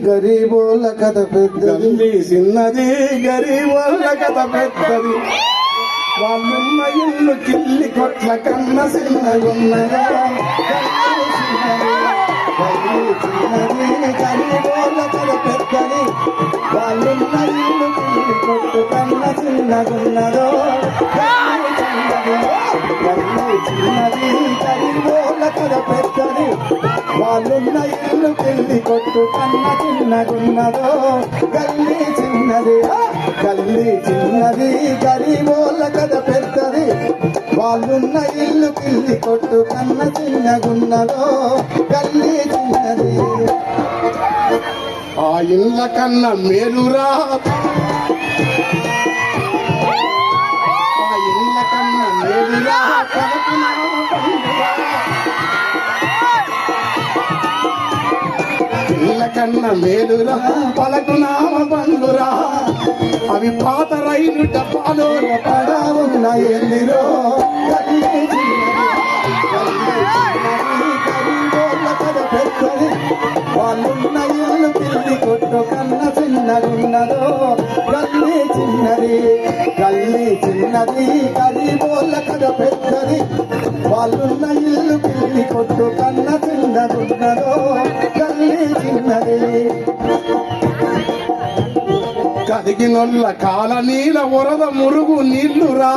గరీబోళ్ళ కథ పెద్దది, చిన్నది గరీబోళ్ళ కథ పెద్దది. వాళ్ళున్న ఇల్లు కిల్లి కొట్ల కన్న చిన్నగున్నగా. చిన్నది గరీబోళ్ళ కథ పెద్దది, వాళ్ళున్న ఇల్లు కిల్లి కొట్టు కన్న చిన్నగున్నదో. చిన్నది గరీబోళ్ళ కథ పెద్దది, వాళ్ళున్న ఇల్లు కిల్లి కొట్టు కన్న చిన్నగున్నదో. గల్లీ చిన్నది గల్లీ చిన్నది గరీబోళ్ళ కథ పెద్దది, వాళ్ళున్న ఇల్లు కిల్లి కొట్టు కన్న చిన్నగున్నదో. గల్లీ చిన్నది ఆ ఇళ్ళ కన్నా మేలురా, ఆ ఇళ్ళ కన్నా మేలురా, ఇళ్ళ కన్నా మేలురా పలకునామ పండురా. అవి పాత రైలు డబ్బాలో పడా ఉన్నాయందిరో. గల్లీ గరీబోళ్ళ కథ పెద్దది, వాళ్ళున్న ఇల్లు కిల్లి కొట్టు కన్న చిన్నగున్నదో. గల్లీ చిన్నది గరీబోళ్ళ కథ పెద్దది, వాళ్ళున్న ఇల్లు కిల్లి కొట్టు కన్న చిన్నగున్నదో. గల్లీ చిన్నది కదిగినొల్ల కాల నీల వరద మురుగు నీళ్లురా.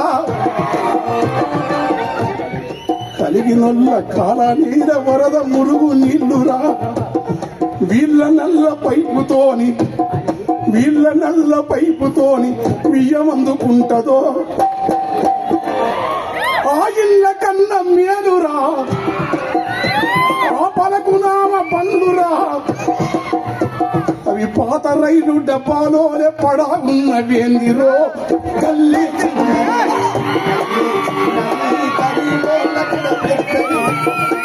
కలిగినొల్ల కాల నీల వరద మురుగు నీళ్లురా. వీళ్ళ నల్ల పైపుతోని బియ్యం అందుకుంటదో. ఆ ఇళ్ళ కన్న మేలురా, ఆ పలకునామ పండురా. అవి పాత రైలు డబ్బాలోనే పడా ఉన్నవేందిరో. గల్లీ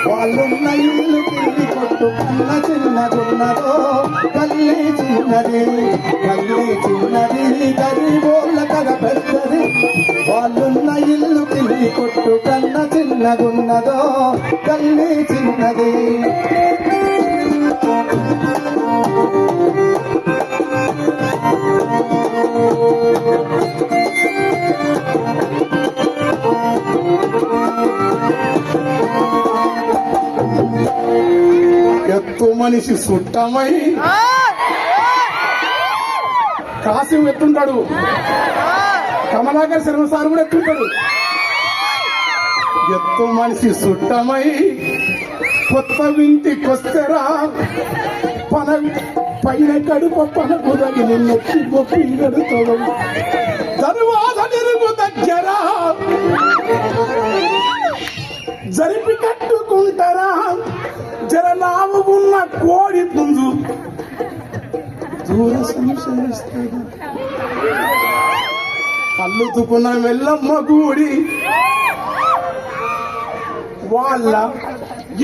వాళ్ళున్న ఇల్లు కిల్లి కొట్టు కన్న చిన్నగున్నదో. గల్లీ చిన్నది గరీబోళ్ళ కథ పెద్దది, వాళ్ళున్న ఇల్లు కిల్లి కొట్టు కన్న చిన్నగున్నదో. గల్లీ చిన్నది ఎత్తు మనిషి సుట్టమై కాశీ ఎత్తుంటాడు. కమలాకర్ శర్మ సార్ కూడా ఎత్తుంటాడు. ఎత్తు మనిషి సుట్టమై కొత్త వింటికొస్తరా, పైన కడుప పనకు తగిలి నెత్తి గొప్పి గడుతాడు. తరువాత నిరుగు దగ్గర జరిపి కట్టుకుంటారా. జరనాముకున్న కోడి పుంజు దూర సంశయిస్తుంది. కళ్ళుతుకున్న వెళ్ళమ్మ గూడి వాళ్ళ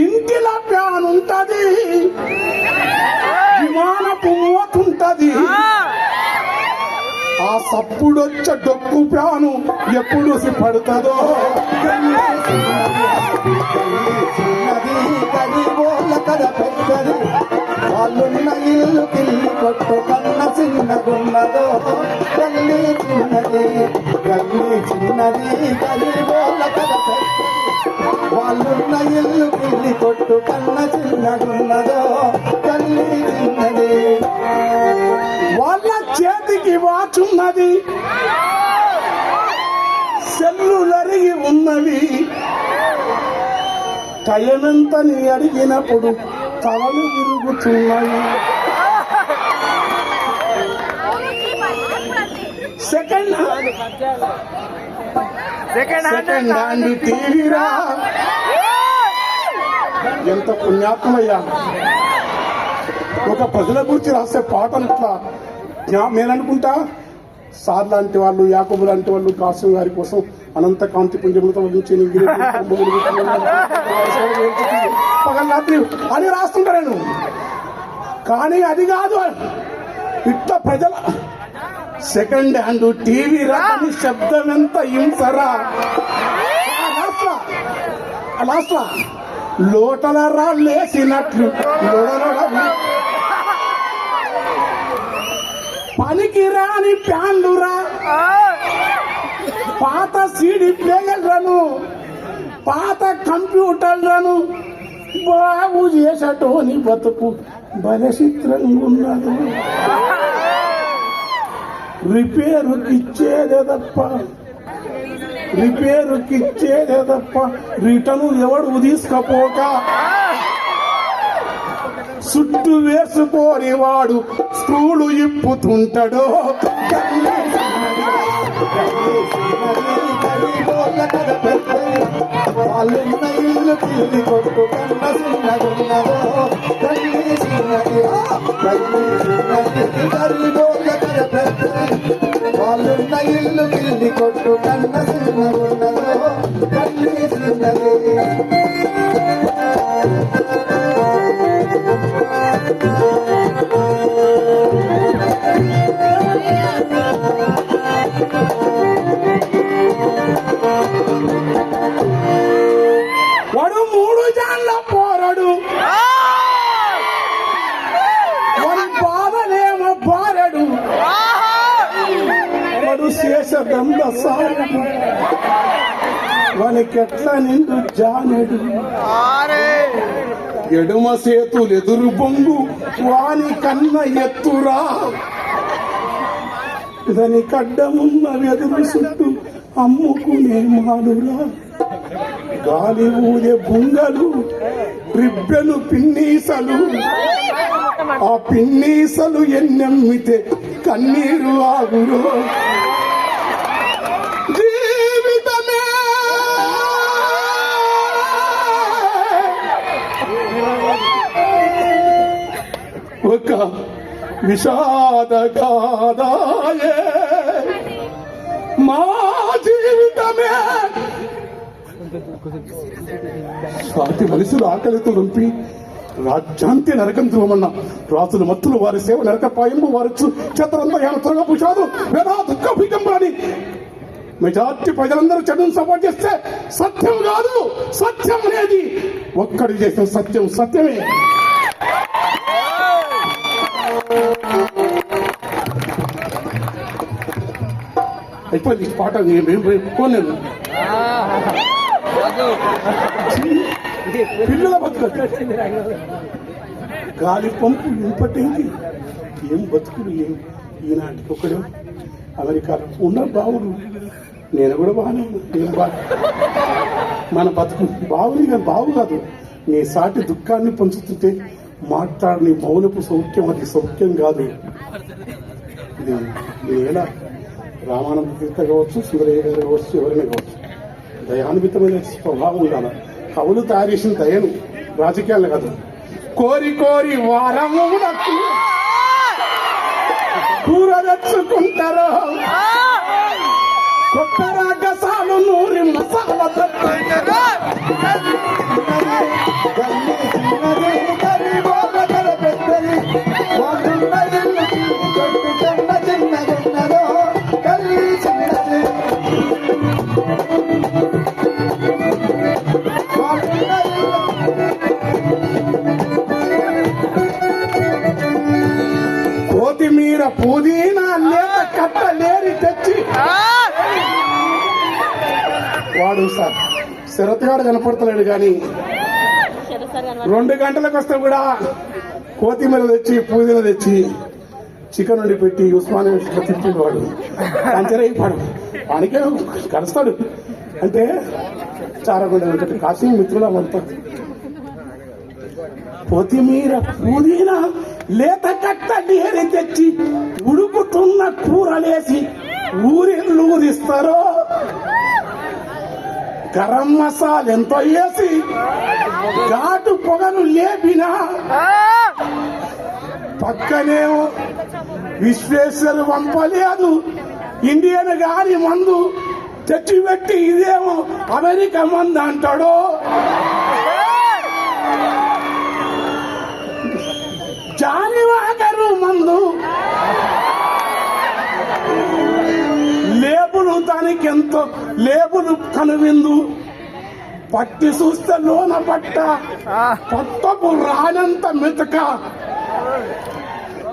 ఇంటిలో ప్యానుంటది, విమానపు మోతుంటది. ఆ సప్పుడొచ్చ డొక్కు ప్యాను ఎప్పుడు పడుతుందో. గరీబోళ్ళ కథ పెద్దది, వాళ్ళున్న ఇల్లు కిల్లి కొట్టు కన్న చిన్నగున్నదో. గల్లీ చిన్నది గరీబోళ్ళ కథ పెద్దది, వాళ్ళున్న ఇల్లు కిల్లి కొట్టు కన్న చిన్నగున్నదో. గల్లీ చిన్నది వాళ్ళ చేతికి వాచున్నది, సెల్లులరిగి ఉన్నవి. కయమెంతని అడిగినప్పుడు తలలు తిరుగుతున్నాయి. సెకండ్ హ్యాండ్ టీవీరా. ఎంత పుణ్యాత్మయ్యా. ఒక ప్రజల గురించి రాసే పాటలు ఇట్లా నేననుకుంటా సార్ లాంటి వాళ్ళు, యాకబు లాంటి వాళ్ళు కాసు గారి కోసం అనంత కాంతి పుంజములతో పగల్రాత్రి అని రాస్తుంటా నేను. కానీ అది కాదు, ఇట్లా ప్రజల సెకండ్ హ్యాండ్ టీవీ రాని శబ్దం ఎంత హింసరా. లాస్ట్ లోటల రాళ్ళేసినట్లు పనికి రాని ప్యాన్లురా, పాత సీడీ ప్లేయర్లను, పాత కంప్యూటర్లను బాగు చేసటోని బతుకు బలచిత్రంగా ఉన్నది. రిపేరుకిచ్చేదే తప్ప రిటర్ను ఎవడు తీసుకపోక సుట్టు వేసుకోని వాడు స్క్రూలు ఇప్పుతుంటాడో. వాళ్ళున్న ఇల్లు పిల్లి కొట్టు కన్న చిన్నగున్నదో తల్లి చిన్నది గరిబోళ్ళ వాళ్ళున్న ఇల్లు పిల్లి కొట్టు కన్న చిన్నగున్నదో తల్లి చిన్నది. వాడు 3 జాన్ల పోరడు, వాడి బాధనేమో బారడు, వాడు శేషగంధ సారడు, వానికెట్ల నిండు జానెడు. ఎడమ సేతులెదురు బొంగు వాని కన్న ఎత్తురా, దాని కడ్డమున్న వెదురు చుట్టూ అమ్ముకునే మాలురా. గాలి ఊదే బుంగలు, రిబ్బెలు పిన్నీసలు, ఆ పిన్నీసలు ఎన్నెమ్మితే కన్నీరు ఆగురు. జీవితమే ఒక విషాద గాథాయే, మా జీవితమే స్వాతి మనుషులు ఆకలితో రంపి రాజ్యాంతి నరకం ధ్రువమన్న రాజులు మత్తులు వారి సేవ నరకపాయంబు వారచ్చు చతరంతయాన త్వరగా పుషాదు వేదా దుఃఖ భీకంబాని. మెజార్టీ ప్రజలందరూ చెడును సపోర్ట్ చేస్తే సత్యం కాదు, సత్యం అనేది ఒక్కడి చేసిన సత్యం సత్యమే. అయిపోయింది పాట. నేను పిల్లల బతుకు గాలి పంపు ఇంపటేంటి, ఏం బతుకులు ఏం ఈనాటికి ఒకడు అమెరికాలో ఉన్న బావులు. నేను కూడా బాగానే ఉన్నా, ఏం బాగా మన బతుకు బావుని కానీ బావు కాదు. నీ సాటి దుఃఖాన్ని పంచుతుంటే మాట్లాడని మౌనపు సౌఖ్యం, అది సౌఖ్యం కాదు. ఇది నేల రామానంద తీర్థ కావచ్చు, సుందరయ్య గారు కావచ్చు, ఎవరైనా కావచ్చు, దయాన్వితమైన స్వభావం ఉండాలి. కవులు తయారు చేసిన దయను రాజకీయాలు కాదు. కోరి కోరి వారము కూర తెచ్చుకుంటారు, కొత్త రాగసాలు నూరి మసాలా కొత్తిమీర పుదీనా లేత కట్టలేరి తెచ్చి వాడు సార్ శరత్గాడు కనపడతలేడు కానీ 2 గంటలకు వస్తే కూడా కొత్తిమీర తెచ్చి పుదీనా తెచ్చి చికెన్ వండి పెట్టి ఉస్మానియా తిప్పిండు. వాడు అంతరైపోడు, వానికే కలుస్తాడు. అంటే చారగొండ వెంకట కాశీ మిత్రులమంతా కొత్తిమీర పుదీనా లేత కట్ట నీరు తెచ్చి ఉడుకుతున్న కూరలేసి ఊరిళ్ళు ఊరిస్తారు. గరం మసాలా ఎంతో వేసి ఘాటు పొగను లేపినా పక్కనేమో విశ్వేశ్వరు పంపలేదు ఇండియన్ గారి మందు తెచ్చిపెట్టి ఇదేమో అమెరికా మందు అంటాడు. జానివాకరు మందు లేబులు దానికి ఎంతో లేబులు కనువిందు పట్టి చూస్తే లోన పట్ట పట్టపు రానంత మెతక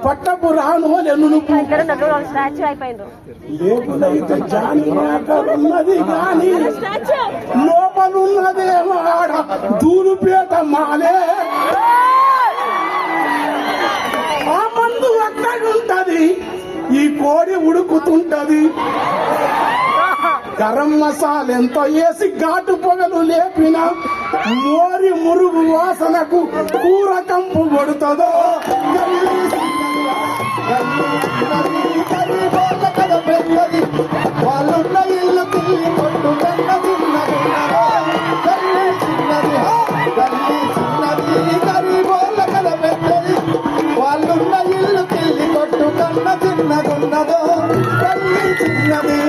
పట్టపు రానోలెను నువ్వు స్టాచ్యూ అయిపోయిండ్రు లేకులైతే జాని ఉన్నది గాని లోపలున్నదేమో ఆడ దూలుపేట మాలే ఆ మందు అక్కడుంటది ఈ కోడి ఉడుకుతుంటది గరం మసాలా ఎంతో వేసి ఘాటు పొగలు లేపిన మోరి మురుగు వాసనకు కూర కంపు కొడుతుందో వాళ్ళున్న ఇల్లు తిల్లి కొట్టు కన్న చిన్నది గరీబోళ్ళ కథ పెద్దది వాళ్ళున్న ఇల్లు తిల్లి కొట్టు కన్న చిన్నదున్నదో తల్లి చిన్నది